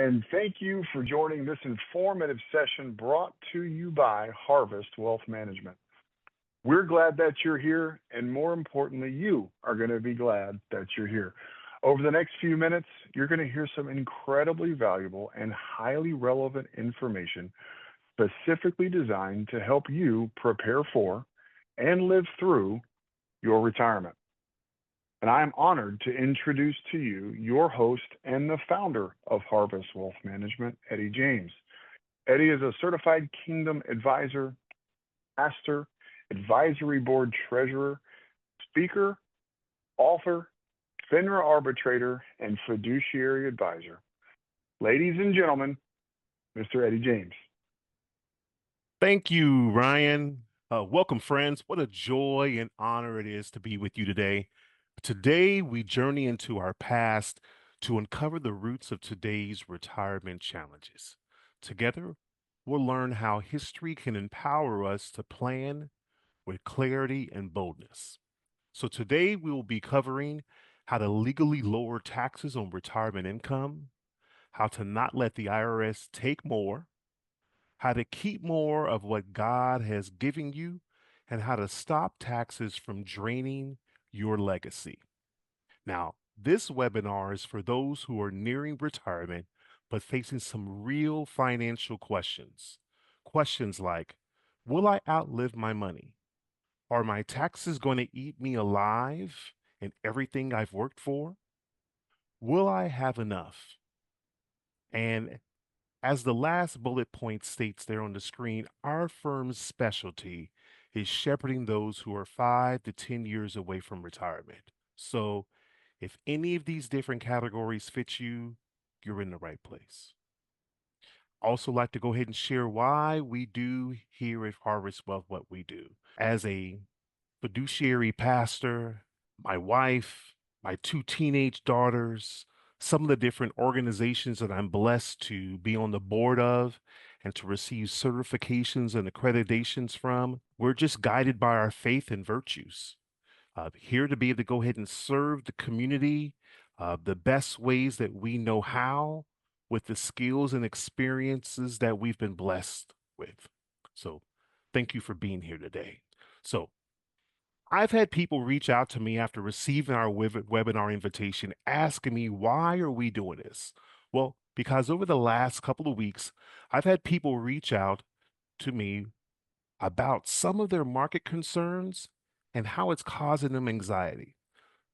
and thank you for joining this informative session brought to you by Harvest Wealth Management. We're glad that you're here, and more importantly, you are going to be glad that you're here. Over the next few minutes, you're going to hear some incredibly valuable and highly relevant information specifically designed to help you prepare for and live through your retirement. And I am honored to introduce to you your host and the founder of Harvest Wealth Management, Eddie James. Eddie is a certified Kingdom advisor, pastor, advisory board treasurer, speaker, author, FINRA arbitrator, and fiduciary advisor. Ladies and gentlemen, Mr. Eddie James. Thank you, Ryan. Welcome, friends. What a joy and honor it is to be with you today. Today, we journey into our past to uncover the roots of today's retirement challenges. Together, we'll learn how history can empower us to plan with clarity and boldness. So, today, we will be covering how to legally lower taxes on retirement income, how to not let the IRS take more, how to keep more of what God has given you, and how to stop taxes from draining your legacy. Now, this webinar is for those who are nearing retirement but facing some real financial questions. Questions like, will I outlive my money? Are my taxes going to eat me alive and everything I've worked for? Will I have enough? And as the last bullet point states there on the screen, our firm's specialty is shepherding those who are 5 to 10 years away from retirement. So if any of these different categories fit you, you're in the right place. Also like to go ahead and share why we do here at Harvest Wealth what we do. As a fiduciary pastor, my wife, my two teenage daughters, some of the different organizations that I'm blessed to be on the board of and to receive certifications and accreditations from. We're just guided by our faith and virtues. Here to be able to go ahead and serve the community the best ways that we know how with the skills and experiences that we've been blessed with. So thank you for being here today. So I've had people reach out to me after receiving our webinar invitation asking me, why are we doing this? Well, because over the last couple of weeks, I've had people reach out to me about some of their market concerns and how it's causing them anxiety.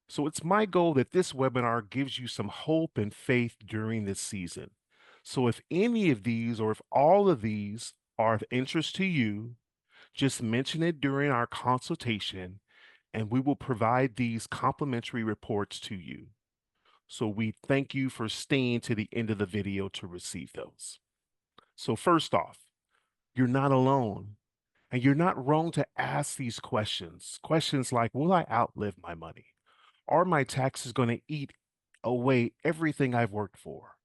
So it's my goal that this webinar gives you some hope and faith during this season. So if any of these or if all of these are of interest to you, just mention it during our consultation and we will provide these complimentary reports to you. So we thank you for staying to the end of the video to receive those. So first off, you're not alone. And you're not wrong to ask these questions. Questions like, will I outlive my money? Are my taxes going to eat away everything I've worked for?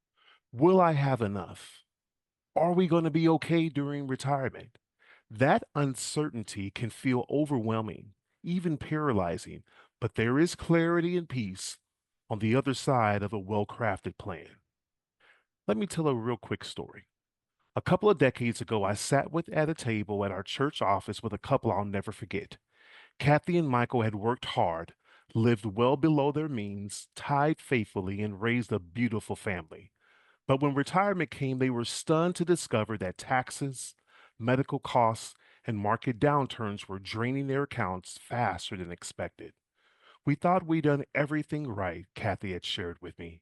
Will I have enough? Are we going to be okay during retirement? That uncertainty can feel overwhelming, even paralyzing, but there is clarity and peace on the other side of a well-crafted plan. Let me tell a real quick story. A couple of decades ago, I sat at a table at our church office with a couple I'll never forget. Kathy and Michael had worked hard, lived well below their means, tied faithfully, and raised a beautiful family. But when retirement came, they were stunned to discover that taxes, medical costs, and market downturns were draining their accounts faster than expected. We thought we'd done everything right, Kathy had shared with me.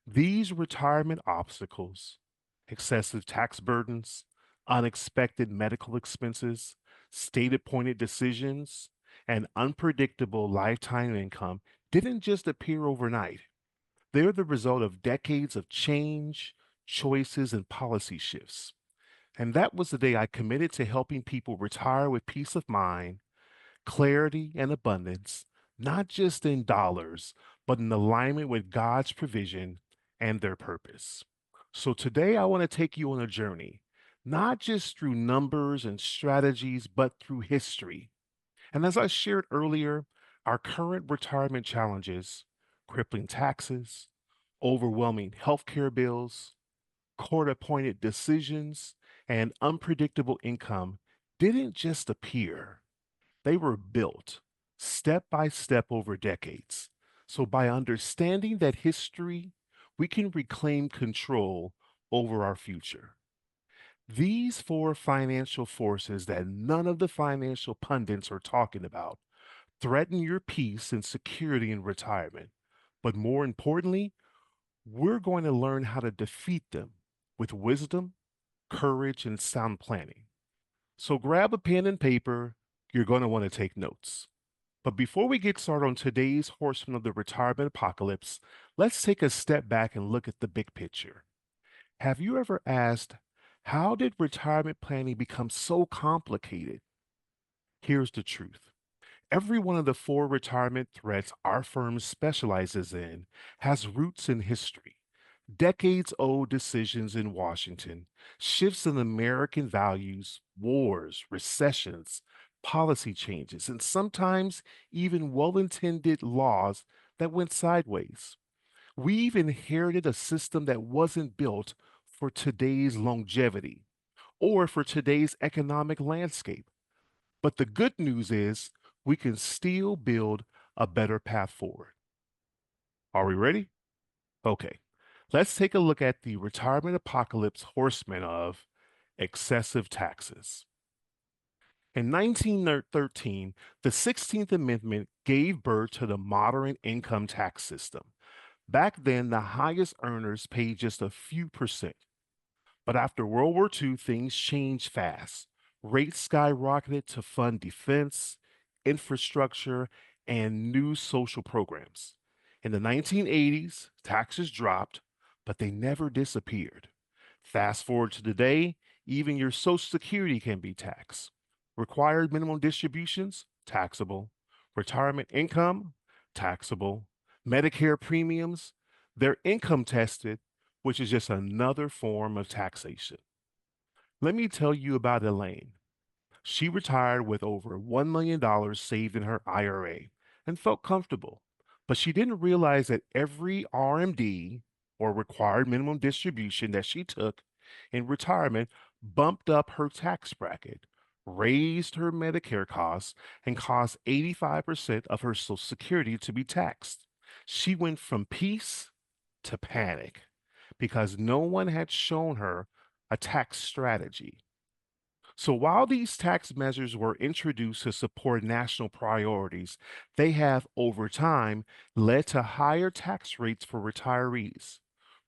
These retirement obstacles, excessive tax burdens, unexpected medical expenses, state appointed decisions, and unpredictable lifetime income didn't just appear overnight. They're the result of decades of change, choices, and policy shifts. And that was the day I committed to helping people retire with peace of mind, clarity, and abundance, not just in dollars, but in alignment with God's provision and their purpose. So today I want to take you on a journey, not just through numbers and strategies, but through history. And as I shared earlier, our current retirement challenges, crippling taxes, overwhelming healthcare bills, court appointed decisions, and unpredictable income didn't just appear, they were built step by step over decades. So, by understanding that history, we can reclaim control over our future. These four financial forces that none of the financial pundits are talking about threaten your peace and security in retirement. But more importantly, we're going to learn how to defeat them with wisdom, courage, and sound planning. So grab a pen and paper. You're going to want to take notes. But before we get started on today's Horsemen of the Retirement Apocalypse, let's take a step back and look at the big picture. Have you ever asked, how did retirement planning become so complicated? Here's the truth. Every one of the four retirement threats our firm specializes in has roots in history. Decades old decisions in Washington, shifts in American values, wars, recessions, policy changes, and sometimes even well intended laws that went sideways. We've inherited a system that wasn't built for today's longevity or for today's economic landscape. But the good news is we can still build a better path forward. Are we ready? Okay. Let's take a look at the retirement apocalypse horsemen of excessive taxes. In 1913, the 16th Amendment gave birth to the modern income tax system. Back then, the highest earners paid just a few percent. But after World War II, things changed fast. Rates skyrocketed to fund defense, infrastructure, and new social programs. In the 1980s, taxes dropped, but they never disappeared. Fast forward to today, even your Social Security can be taxed. Required minimum distributions, taxable. Retirement income, taxable. Medicare premiums, they're income tested, which is just another form of taxation. Let me tell you about Elaine. She retired with over $1 million saved in her IRA and felt comfortable, but she didn't realize that every RMD or required minimum distribution that she took in retirement bumped up her tax bracket, raised her Medicare costs, and caused 85% of her Social Security to be taxed. She went from peace to panic because no one had shown her a tax strategy. So while these tax measures were introduced to support national priorities, they have over time led to higher tax rates for retirees.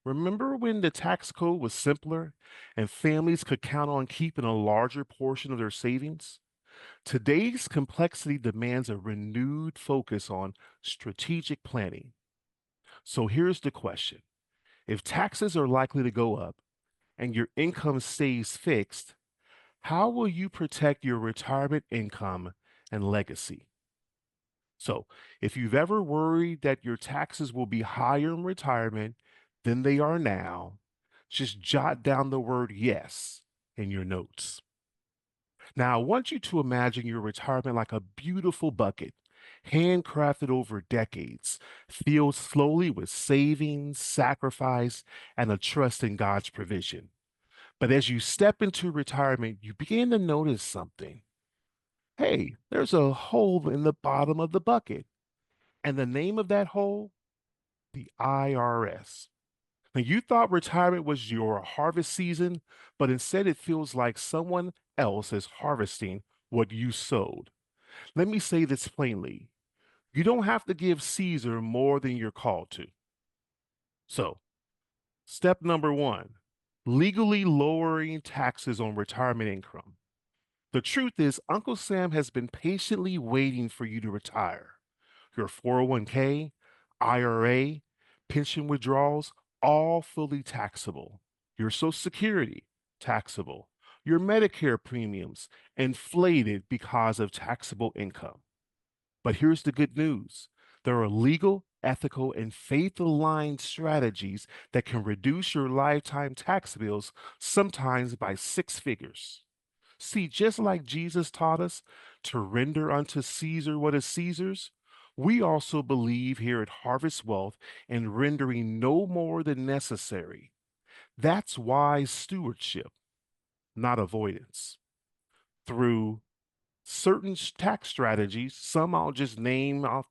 Remember when the tax code was simpler and families could count on keeping a larger portion of their savings? Today's complexity demands a renewed focus on strategic planning. So here's the question. If taxes are likely to go up and your income stays fixed, how will you protect your retirement income and legacy? So, if you've ever worried that your taxes will be higher in retirement than they are now, just jot down the word yes in your notes. Now, I want you to imagine your retirement like a beautiful bucket, handcrafted over decades, filled slowly with savings, sacrifice, and a trust in God's provision. But as you step into retirement, you begin to notice something. Hey, there's a hole in the bottom of the bucket. And the name of that hole? The IRS. Now, you thought retirement was your harvest season, but instead it feels like someone else is harvesting what you sowed. Let me say this plainly. You don't have to give Caesar more than you're called to. So, step number one, legally lowering taxes on retirement income. The truth is, Uncle Sam has been patiently waiting for you to retire. Your 401k, IRA, pension withdrawals, all fully taxable. Your Social Security, taxable. Your Medicare premiums, inflated because of taxable income. But here's the good news. There are legal, ethical, and faith aligned strategies that can reduce your lifetime tax bills, sometimes by six figures. See, just like Jesus taught us to render unto Caesar what is Caesar's, we also believe here at Harvest Wealth in rendering no more than necessary. That's wise stewardship, not avoidance. Through certain tax strategies, some I'll just name off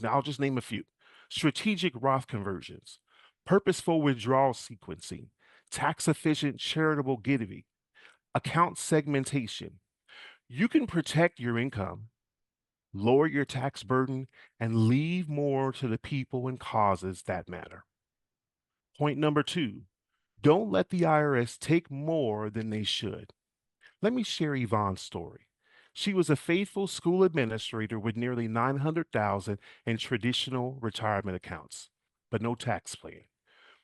I'll just name a few. Strategic Roth conversions, purposeful withdrawal sequencing, tax efficient charitable giving, account segmentation. You can protect your income, lower your tax burden, and leave more to the people and causes that matter. Point number two, don't let the IRS take more than they should. Let me share Yvonne's story. She was a faithful school administrator with nearly 900,000 in traditional retirement accounts, but no tax plan.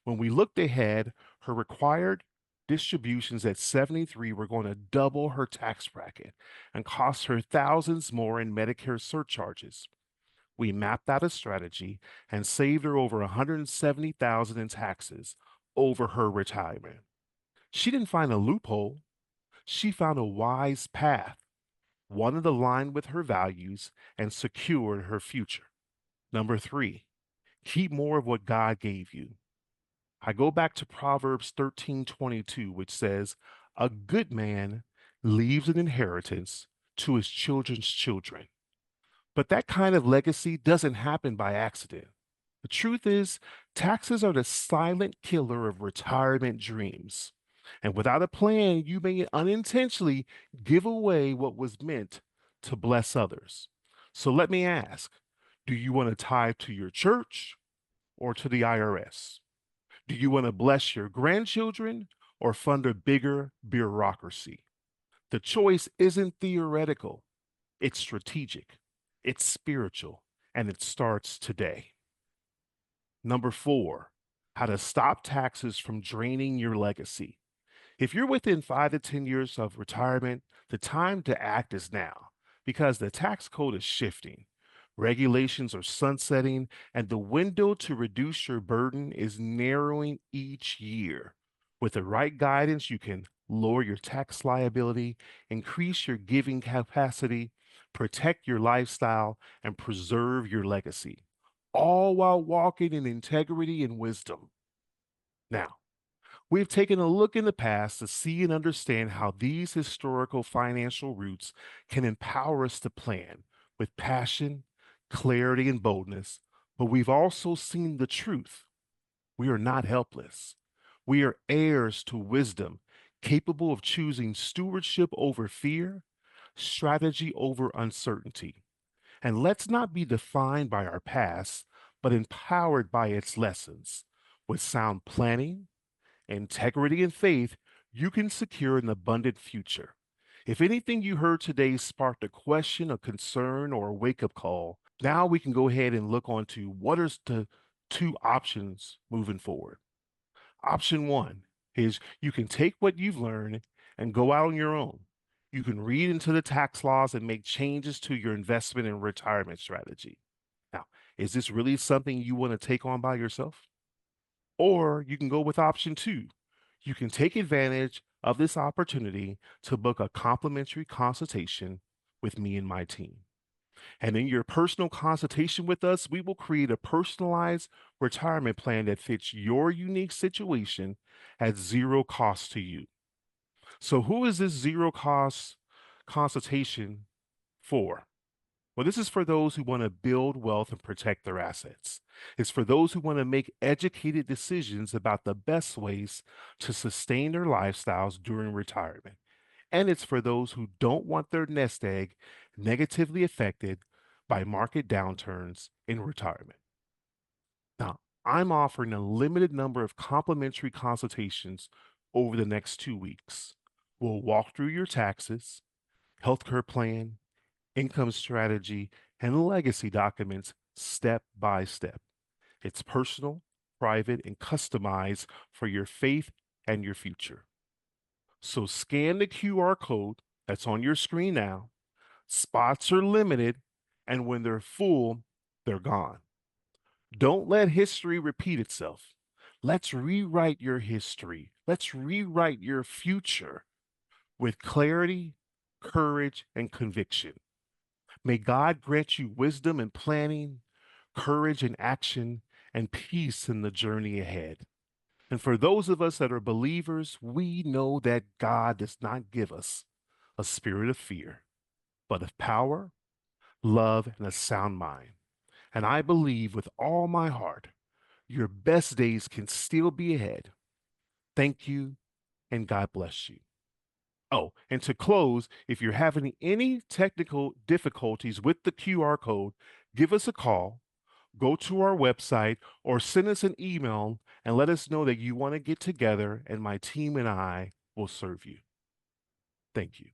When we looked ahead, her required distributions at 73 were going to double her tax bracket and cost her thousands more in Medicare surcharges. We mapped out a strategy and saved her over 170,000 in taxes over her retirement. She didn't find a loophole, she found a wise path, one that aligned with her values and secured her future. Number three, keep more of what God gave you. I go back to Proverbs 13:22, which says, a good man leaves an inheritance to his children's children. But that kind of legacy doesn't happen by accident. The truth is, taxes are the silent killer of retirement dreams. And without a plan, you may unintentionally give away what was meant to bless others. So let me ask, do you want to tithe to your church or to the IRS? Do you want to bless your grandchildren or fund a bigger bureaucracy? The choice isn't theoretical, it's strategic, it's spiritual, and it starts today. Number four, how to stop taxes from draining your legacy. If you're within 5 to 10 years of retirement, the time to act is now because the tax code is shifting. Regulations are sunsetting, and the window to reduce your burden is narrowing each year. With the right guidance, you can lower your tax liability, increase your giving capacity, protect your lifestyle, and preserve your legacy, all while walking in integrity and wisdom. Now, we've taken a look in the past to see and understand how these historical financial roots can empower us to plan with passion, clarity, and boldness. But we've also seen the truth. We are not helpless. We are heirs to wisdom, capable of choosing stewardship over fear, strategy over uncertainty. And let's not be defined by our past, but empowered by its lessons. With sound planning, integrity, and faith, you can secure an abundant future. If anything you heard today sparked a question, a concern, or a wake up call, now we can go ahead and look on to what are the two options moving forward. Option one is you can take what you've learned and go out on your own. You can read into the tax laws and make changes to your investment and retirement strategy. Now, is this really something you want to take on by yourself? Or you can go with option two. You can take advantage of this opportunity to book a complimentary consultation with me and my team. And in your personal consultation with us, we will create a personalized retirement plan that fits your unique situation at zero cost to you. So, who is this zero cost consultation for? Well, this is for those who want to build wealth and protect their assets. It's for those who want to make educated decisions about the best ways to sustain their lifestyles during retirement. And it's for those who don't want their nest egg negatively affected by market downturns in retirement. Now, I'm offering a limited number of complimentary consultations over the next 2 weeks. We'll walk through your taxes, healthcare plan, income strategy, and legacy documents step by step. It's personal, private, and customized for your faith and your future. So scan the QR code that's on your screen now. Spots are limited, and when they're full, they're gone. Don't let history repeat itself. Let's rewrite your history. Let's rewrite your future with clarity, courage, and conviction. May God grant you wisdom in planning, courage in action, and peace in the journey ahead. And for those of us that are believers, we know that God does not give us a spirit of fear, but of power, love, and a sound mind. And I believe with all my heart, your best days can still be ahead. Thank you, and God bless you. Oh, and to close, if you're having any technical difficulties with the QR code, give us a call, go to our website, or send us an email and let us know that you want to get together, and my team and I will serve you. Thank you.